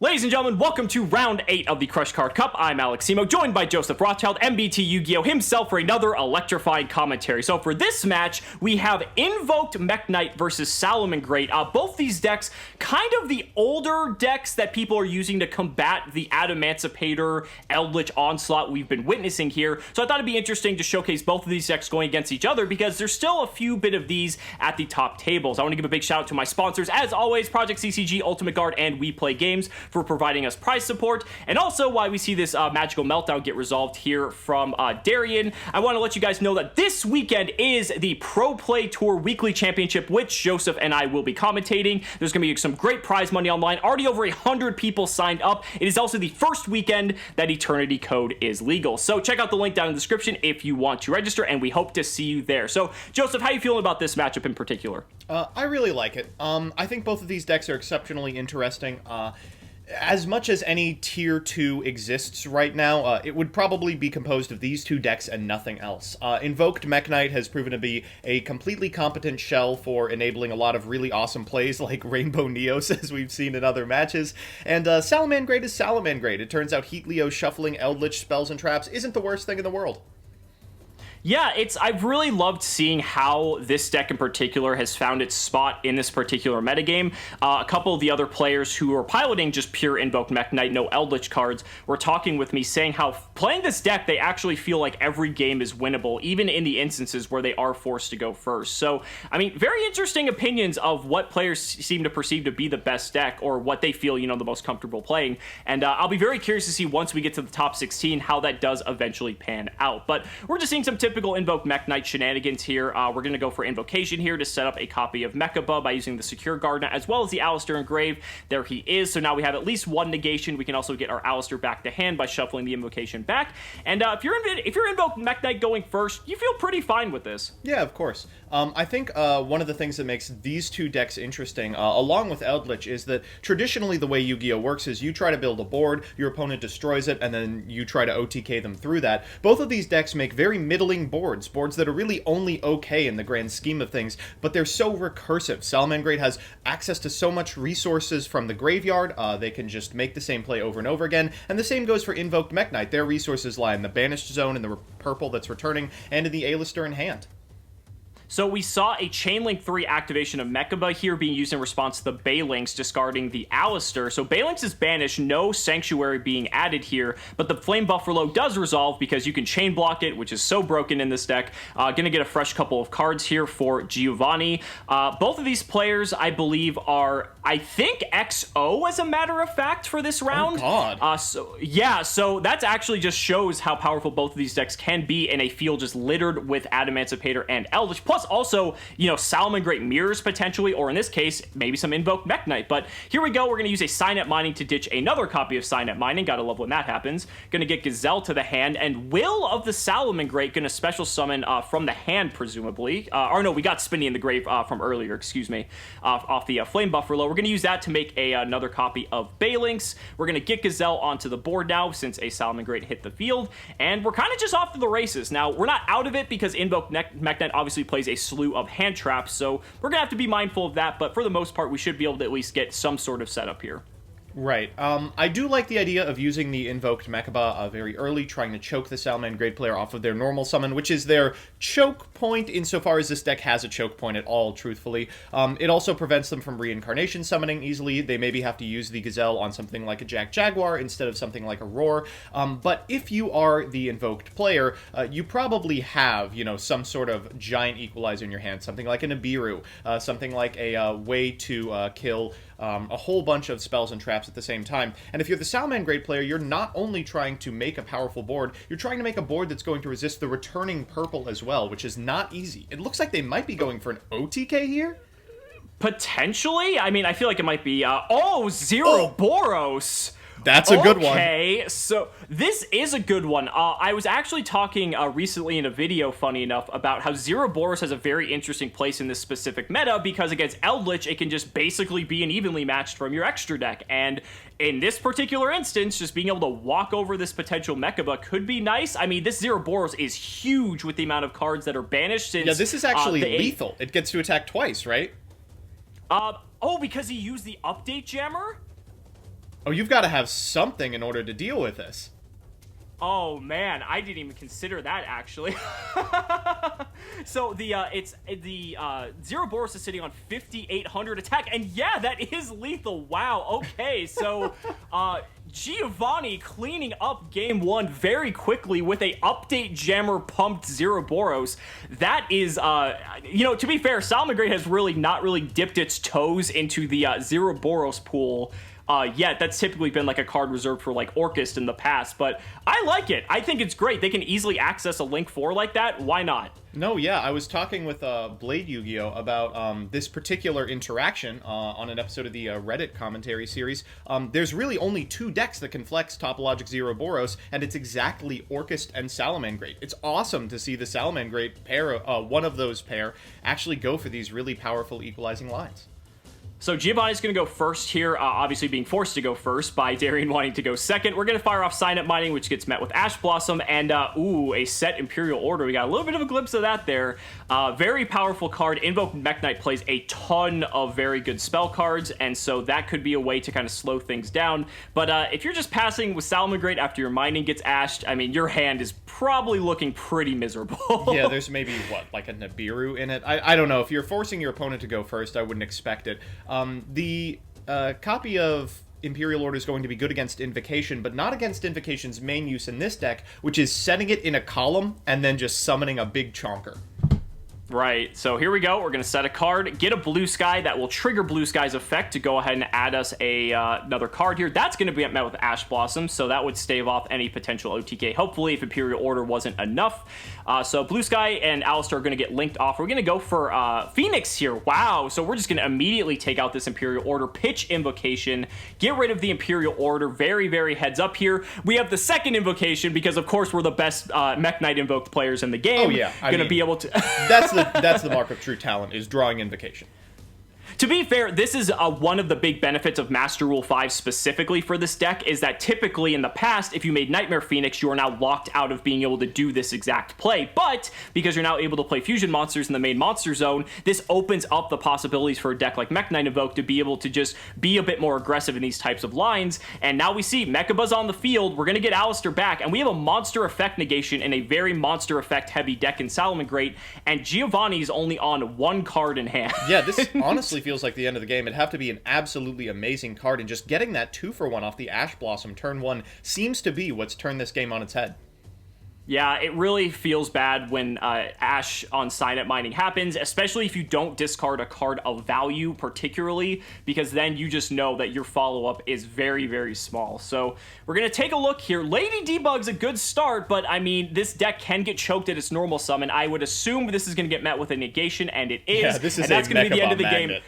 Ladies and gentlemen, welcome to round 8 of the Crush Card Cup. I'm Aleximo, joined by Joseph Rothschild, MBT Yu-Gi-Oh! Himself for another electrifying commentary. So for this match, we have Invoked Mekk-Knight versus Salamangreat. Both these decks, kind of the older decks that people are using to combat the Adamantipator Eldritch onslaught we've been witnessing here. So I thought it'd be interesting to showcase both of these decks going against each other because there's still a few bit of these at the top tables. I want to give a big shout out to my sponsors, as always, Project CCG, Ultimate Guard, and We Play Games, for providing us prize support, and also why we see this magical meltdown get resolved here from Darrien. I want to let you guys know that this weekend is the Pro Play Tour Weekly Championship, which Joseph and I will be commentating. There's going to be some great prize money online. Already over 100 people signed up. It is also the first weekend that Eternity Code is legal. So check out the link down in the description if you want to register, and we hope to see you there. So Joseph, how are you feeling about this matchup in particular? I really like it. I think both of these decks are exceptionally interesting. As much as any Tier 2 exists right now, it would probably be composed of these two decks and nothing else. Invoked Mekk-Knight has proven to be a completely competent shell for enabling a lot of really awesome plays like Rainbow Neos, as we've seen in other matches. And Salamangreat is Salamangreat. It turns out Heatleo shuffling Eldritch spells and traps isn't the worst thing in the world. Yeah, I've really loved seeing how this deck in particular has found its spot in this particular metagame. A couple of the other players who are piloting just pure Invoked Mekk-Knight, no Eldritch cards, were talking with me saying how playing this deck, they actually feel like every game is winnable, even in the instances where they are forced to go first. So, I mean, very interesting opinions of what players seem to perceive to be the best deck, or what they feel, the most comfortable playing. And I'll be very curious to see once we get to the top 16 how that does eventually pan out. But we're just seeing some typical Invoked Mekk-Knight shenanigans here. We're going to go for Invocation here to set up a copy of Mechaba by using the Secure Gardener as well as the Alistair engraved. There he is. So now we have at least one negation. We can also get our Alistair back to hand by shuffling the Invocation back. And if you're Invoked Mekk-Knight going first, you feel pretty fine with this. Yeah, of course. I think one of the things that makes these two decks interesting, along with Eldritch, is that traditionally the way Yu-Gi-Oh! Works is you try to build a board, your opponent destroys it, and then you try to OTK them through that. Both of these decks make very middling boards that are really only okay in the grand scheme of things, but they're so recursive. Salamangreat has access to so much resources from the graveyard, they can just make the same play over and over again, and the same goes for Invoked Mekk-Knight. Their resources lie in the Banished Zone, in the purple that's returning, and in the Alistair in hand. So we saw a Chainlink 3 activation of Mechaba here being used in response to the Balinks discarding the Alistair. So Balinks is banished, no Sanctuary being added here, but the Flame Buffalo does resolve because you can chain block it, which is so broken in this deck. Gonna get a fresh couple of cards here for Giovanni. Both of these players, I believe, are, I think, XO as a matter of fact for this round. Oh, God. So that actually just shows how powerful both of these decks can be in a field just littered with Adamantipator and Eldritch. Plus also, Salamangreat mirrors potentially, or in this case, maybe some Invoked Mekk-Knight. But here we go. We're going to use a Signet Mining to ditch another copy of Signet Mining. Gotta love when that happens. Going to get Gazelle to the hand, and Will of the Salamangreat going to special summon from the hand, presumably. Or no, we got Spinny in the grave from earlier, excuse me, off the Flame Buffalo. We're going to use that to make another copy of Balinks. We're going to get Gazelle onto the board now since a Salamangreat hit the field, and we're kind of just off to the races. Now, we're not out of it because Invoked Mekk-Knight obviously plays a slew of hand traps, so we're gonna have to be mindful of that, but for the most part we should be able to at least get some sort of setup here. Right. I do like the idea of using the Invoked Mekaba very early, trying to choke the Salamangreat player off of their normal summon, which is their choke point insofar as this deck has a choke point at all, truthfully. It also prevents them from reincarnation summoning easily. They maybe have to use the Gazelle on something like a Jack Jaguar instead of something like a Roar. But if you are the Invoked player, you probably have, some sort of giant equalizer in your hand, something like an Nibiru, something like a way to kill a whole bunch of spells and traps at the same time. And if you're the Salamangreat player, you're not only trying to make a powerful board, you're trying to make a board that's going to resist the returning purple as well, which is not easy. It looks like they might be going for an OTK here. Potentially? I mean, I feel like it might be, Zero Boros! That's a good one. Okay, so this is a good one. I was actually talking recently in a video, funny enough, about how Zero Boros has a very interesting place in this specific meta because against Eldritch, it can just basically be an evenly matched from your extra deck. And in this particular instance, just being able to walk over this potential Mechaba could be nice. I mean, this Zero Boros is huge with the amount of cards that are banished. Since, yeah, this is actually lethal. It gets to attack twice, right? Oh, because he used the update jammer? Oh, you've got to have something in order to deal with this. Oh man, I didn't even consider that actually. So the Zero Boros is sitting on 5,800 attack, and yeah, that is lethal. Wow. Okay, so Giovanni cleaning up game one very quickly with a update jammer pumped Zero Boros. That is, to be fair, Salamangreat has not really dipped its toes into the Zero Boros pool. That's typically been like a card reserved for like Orcust in the past, but I like it. I think it's great. They can easily access a Link 4 like that. Why not? No, yeah, I was talking with Blade Yu-Gi-Oh! About this particular interaction on an episode of the Reddit commentary series. There's really only 2 decks that can flex Topologic Zero Boros, and it's exactly Orcust and Salamangreat. It's awesome to see the Salamangreat pair, one of those pair, actually go for these really powerful equalizing lines. So Giovanni's going to go first here, obviously being forced to go first by Darrien wanting to go second. We're going to fire off Sign Up Mining, which gets met with Ash Blossom, and a set Imperial Order. We got a little bit of a glimpse of that there. Very powerful card. Invoked Mekk-Knight plays a ton of very good spell cards, and so that could be a way to kind of slow things down. But if you're just passing with Salamangreat after your mining gets ashed, I mean, your hand is probably looking pretty miserable. Yeah, there's maybe, like a Nibiru in it? I don't know. If you're forcing your opponent to go first, I wouldn't expect it. The copy of Imperial Order is going to be good against Invocation, but not against Invocation's main use in this deck, which is setting it in a column and then just summoning a big chonker. Right, so here we go. We're going to set a card, get a Blue Sky that will trigger Blue Sky's effect to go ahead and add us another card here. That's going to be met with Ash Blossom, so that would stave off any potential OTK, hopefully, if Imperial Order wasn't enough. So Blue Sky and Alistair are going to get linked off. We're going to go for Phoenix here. Wow, so we're just going to immediately take out this Imperial Order, pitch Invocation, get rid of the Imperial Order. Very, very heads up here. We have the second Invocation because, of course, we're the best Mekk-Knight invoked players in the game. Oh, yeah. Going to be able to... That's the mark of true talent, is drawing Invocation. To be fair, this is one of the big benefits of Master Rule 5 specifically for this deck, is that typically in the past, if you made Nightmare Phoenix, you are now locked out of being able to do this exact play. But because you're now able to play fusion monsters in the main monster zone, this opens up the possibilities for a deck like Mekk-Knight Invoke to be able to just be a bit more aggressive in these types of lines. And now we see Mechabuzz on the field. We're going to get Alistair back, and we have a monster effect negation in a very monster effect heavy deck in Salamangreat, and Giovanni's only on 1 card in hand. Yeah, this honestly feels like the end of the game. It'd have to be an absolutely amazing card, and just getting that 2-for-1 off the Ash Blossom turn 1 seems to be what's turned this game on its head. Yeah, it really feels bad when Ash on Sign Up Mining happens, especially if you don't discard a card of value particularly, because then you just know that your follow-up is very, very small. So we're going to take a look here. Lady Debug's a good start, but I mean, this deck can get choked at its normal summon. I would assume this is going to get met with a negation, and it is. Yeah, this is and that's going to be the end of the magnet. game.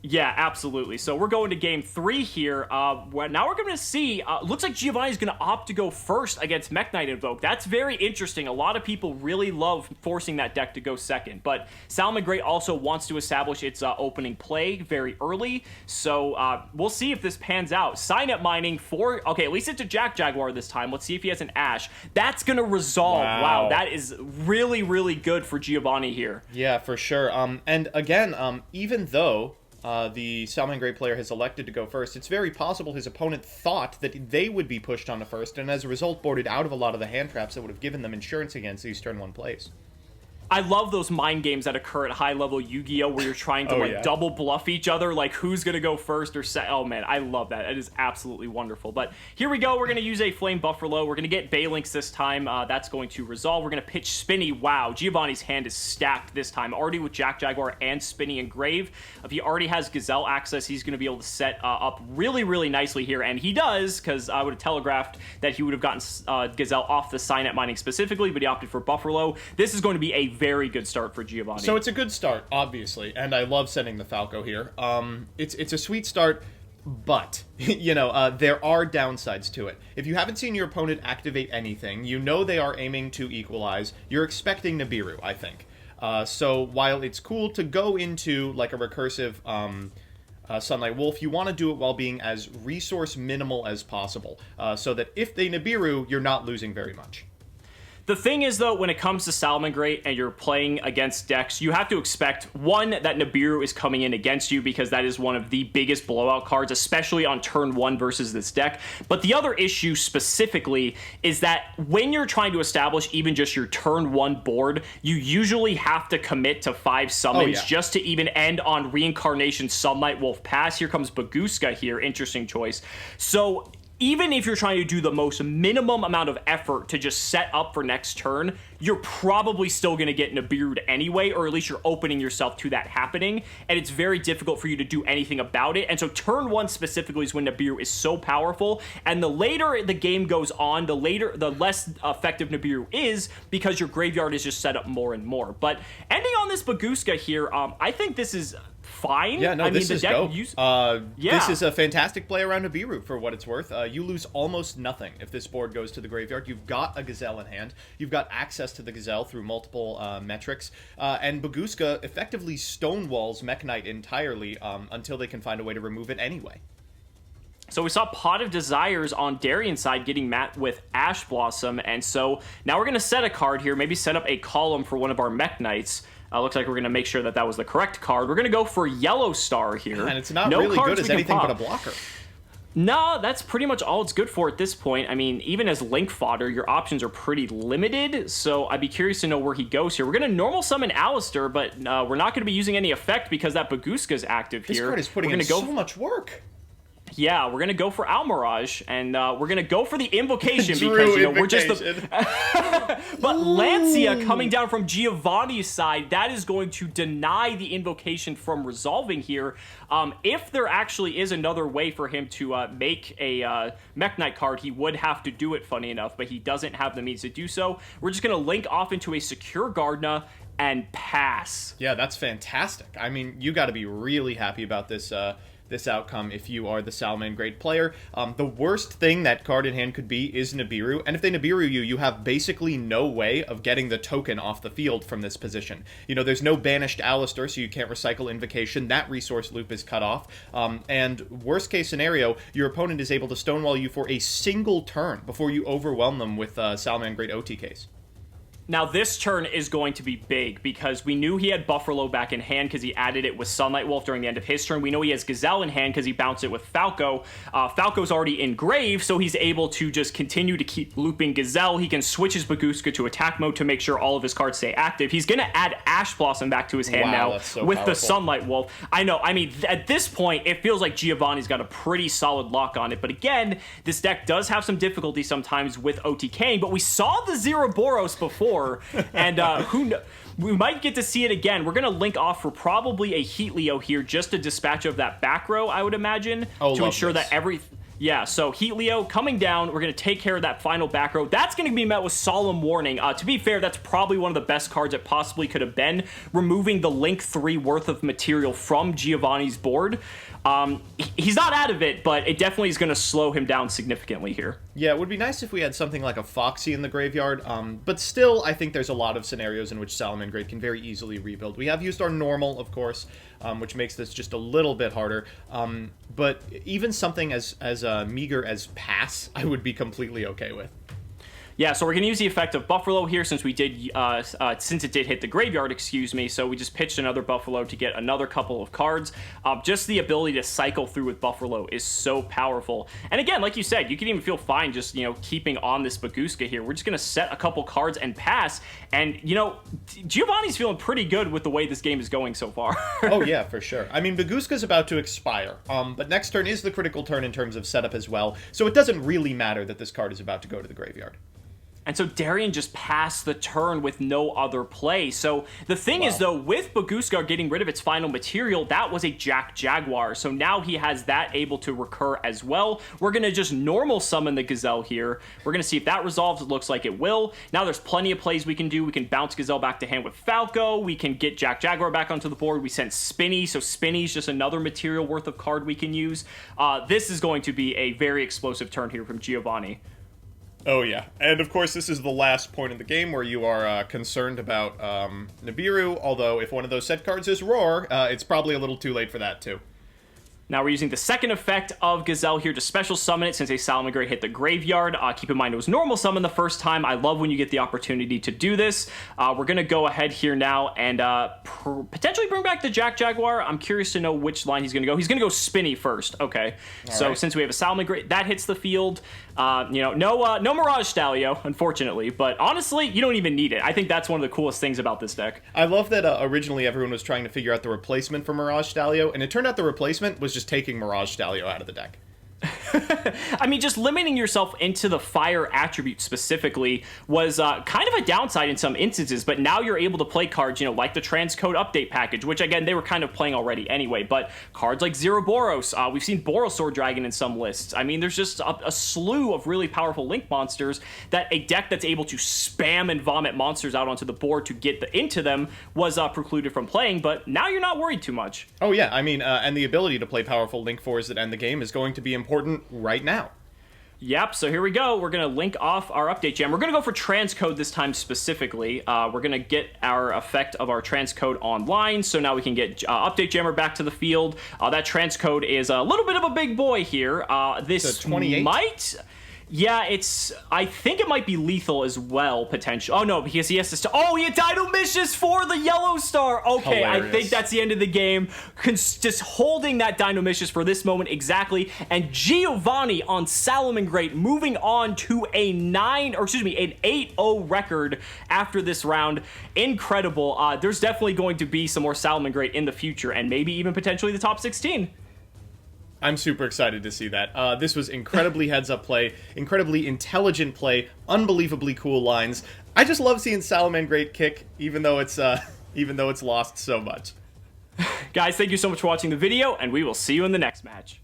Yeah, absolutely. So we're going to game 3 here. Now we're going to see, looks like Giovanni's going to opt to go first against Mekk-Knight Invoke. That's very interesting. A lot of people really love forcing that deck to go second, but Salamangreat also wants to establish its opening play very early, so we'll see if this pans out. Sign Up Mining for, okay, at least it's a Jack Jaguar this time. Let's see if he has an Ash. That's going to resolve. Wow, that is really, really good for Giovanni here. Yeah, for sure. And again, even though the Salamangreat player has elected to go first, it's very possible his opponent thought that they would be pushed on to first, and as a result boarded out of a lot of the hand traps that would have given them insurance against these turn 1 plays. I love those mind games that occur at high-level Yu-Gi-Oh! Where you're trying to, double bluff each other, like who's going to go first or oh, man, I love that. It is absolutely wonderful. But here we go. We're going to use a Flame Buffalo. We're going to get Balinks this time. That's going to resolve. We're going to pitch Spinny. Wow, Giovanni's hand is stacked this time, already with Jack Jaguar and Spinny and Grave. If he already has Gazelle access, he's going to be able to set up really, really nicely here, and he does, because I would have telegraphed that he would have gotten Gazelle off the Sign Up Mining specifically, but he opted for Buffalo. This is going to be a very good start for Giovanni. So it's a good start, obviously, and I love sending the Falco here. It's a sweet start, but, there are downsides to it. If you haven't seen your opponent activate anything, you know they are aiming to equalize. You're expecting Nibiru, I think. So while it's cool to go into, like, a recursive Sunlight Wolf, you want to do it while being as resource minimal as possible, so that if they Nibiru, you're not losing very much. The thing is, though, when it comes to Salamangreat and you're playing against decks, you have to expect, one, that Nibiru is coming in against you because that is one of the biggest blowout cards, especially on turn 1 versus this deck. But the other issue specifically is that when you're trying to establish even just your turn 1 board, you usually have to commit to 5 summons just to even end on Reincarnation Sunlight Wolf Pass. Here comes Baguska here. Interesting choice. So even if you're trying to do the most minimum amount of effort to just set up for next turn, you're probably still going to get Nibiru'd anyway, or at least you're opening yourself to that happening, and it's very difficult for you to do anything about it. And so turn 1 specifically is when Nibiru is so powerful, and the later the game goes on, the less effective Nibiru is, because your graveyard is just set up more and more. But ending on this Baguska here, I think this is fine. Yeah, no, this is dope. This is a fantastic play around Nibiru for what it's worth. You lose almost nothing if this board goes to the graveyard. You've got a Gazelle in hand. You've got access to the Gazelle through multiple metrics. And Baguska effectively stonewalls Mekk-Knight entirely until they can find a way to remove it anyway. So we saw Pot of Desires on Darrien's side getting met with Ash Blossom, and so now we're going to set a card here, maybe set up a column for one of our Mekk-Knights. Looks like we're going to make sure that that was the correct card. We're going to go for Yellow Star here. And it's not really good as anything but a blocker. No, that's pretty much all it's good for at this point. I mean, even as Link fodder, your options are pretty limited, so I'd be curious to know where he goes here. We're going to normal summon Alistair, but we're not going to be using any effect because that Baguska's active here. This card is putting in so much work. Yeah, we're going to go for Almirage, and we're going to go for the Invocation because, we're just the... But Lancia coming down from Giovanni's side, that is going to deny the Invocation from resolving here. If there actually is another way for him to make a Mekk-Knight card, he would have to do it, funny enough, but he doesn't have the means to do so. We're just going to link off into a Secure Gardna and pass. Yeah, that's fantastic. I mean, you got to be really happy about this this outcome if you are the Salamangreat player. The worst thing that card in hand could be is Nibiru, and if they Nibiru you, you have basically no way of getting the token off the field from this position. There's no banished Alistair, so you can't recycle Invocation. That resource loop is cut off, and worst case scenario, your opponent is able to stonewall you for a single turn before you overwhelm them with Salamangreat OTKs. Now, this turn is going to be big because we knew he had Buffalo back in hand because he added it with Sunlight Wolf during the end of his turn. We know he has Gazelle in hand because he bounced it with Falco. Falco's already in Grave, so he's able to just continue to keep looping Gazelle. He can switch his Baguska to attack mode to make sure all of his cards stay active. He's going to add Ash Blossom back to his hand now with the Sunlight Wolf. I know. I mean, at this point, it feels like Giovanni's got a pretty solid lock on it. But again, this deck does have some difficulty sometimes with OTKing, but we saw the Zeroboros before. And we might get to see it again. We're going to link off for probably a Heatleo here, just a dispatch of that back row, I would imagine, to ensure that Yeah, so Heatleo coming down. We're going to take care of that final back row. That's going to be met with Solemn Warning. To be fair, that's probably one of the best cards it possibly could have been, removing the Link 3 worth of material from Giovanni's board. He's not out of it, but it definitely is going to slow him down significantly here. Yeah, it would be nice if we had something like a Foxy in the graveyard, but still, I think there's a lot of scenarios in which Salamangreat can very easily rebuild. We have used our normal, of course, which makes this just a little bit harder, but even something as meager as Pass, I would be completely okay with. Yeah, so we're going to use the effect of Buffalo here since we did, since it did hit the graveyard, excuse me. So we just pitched another Buffalo to get another couple of cards. Just the ability to cycle through with Buffalo is so powerful. And again, like you said, you can even feel fine just, keeping on this Baguska here. We're just going to set a couple cards and pass. And, Giovanni's feeling pretty good with the way this game is going so far. Oh, yeah, for sure. I mean, Baguska's about to expire, but next turn is the critical turn in terms of setup as well. So it doesn't really matter that this card is about to go to the graveyard. And so Darrien just passed the turn with no other play. So the thing is, though, with Baguska getting rid of its final material, that was a Jack Jaguar. So now he has that able to recur as well. We're going to just normal summon the Gazelle here. We're going to see if that resolves. It looks like it will. Now there's plenty of plays we can do. We can bounce Gazelle back to hand with Falco. We can get Jack Jaguar back onto the board. We sent Spinny. So Spinny's just another material worth of card we can use. This is going to be a very explosive turn here from Giovanni. Oh, yeah. And, of course, this is the last point in the game where you are concerned about Nibiru, although if one of those set cards is Roar, it's probably a little too late for that, too. Now we're using the second effect of Gazelle here to special summon it since a Salamangreat hit the graveyard. Keep in mind it was normal summon the first time. I love when you get the opportunity to do this. We're going to go ahead here now and potentially bring back the Jaguar. I'm curious to know which line he's going to go. He's going to go Spinny first. Okay. So since we have a Salamangreat, that hits the field. No Mirage Stalio, unfortunately. But honestly, you don't even need it. I think that's one of the coolest things about this deck. I love that originally everyone was trying to figure out the replacement for Mirage Stalio, and it turned out the replacement was just taking Mirage Stalio out of the deck. I mean, just limiting yourself into the fire attribute specifically was kind of a downside in some instances, but now you're able to play cards, like the Transcode update package, which again, they were kind of playing already anyway, but cards like Zero Boros, we've seen Borosaur Dragon in some lists. I mean, there's just a slew of really powerful Link monsters that a deck that's able to spam and vomit monsters out onto the board to get into them was precluded from playing, but now you're not worried too much. Oh yeah, I mean, and the ability to play powerful Link 4s that end the game is going to be important right now. Yep, so here we go. We're going to link off our update gem. We're going to go for transcode this time specifically. We're going to get our effect of our transcode online, so now we can get update jammer back to the field. That transcode is a little bit of a big boy here. This 28? might... Yeah, I think it might be lethal as well, potentially. Oh, no, because he has to... Oh, he Dino Mishes for the yellow star. Okay, Hilarious. I think that's the end of the game. Just holding that Dino Mishes for this moment exactly. And Giovanni on Salamangreat moving on to an 8-0 record after this round. Incredible. There's definitely going to be some more Salamangreat in the future, and maybe even potentially the top 16. I'm super excited to see that. This was incredibly heads-up play, incredibly intelligent play, unbelievably cool lines. I just love seeing Salamangreat kick, even though it's lost so much. Guys, thank you so much for watching the video, and we will see you in the next match.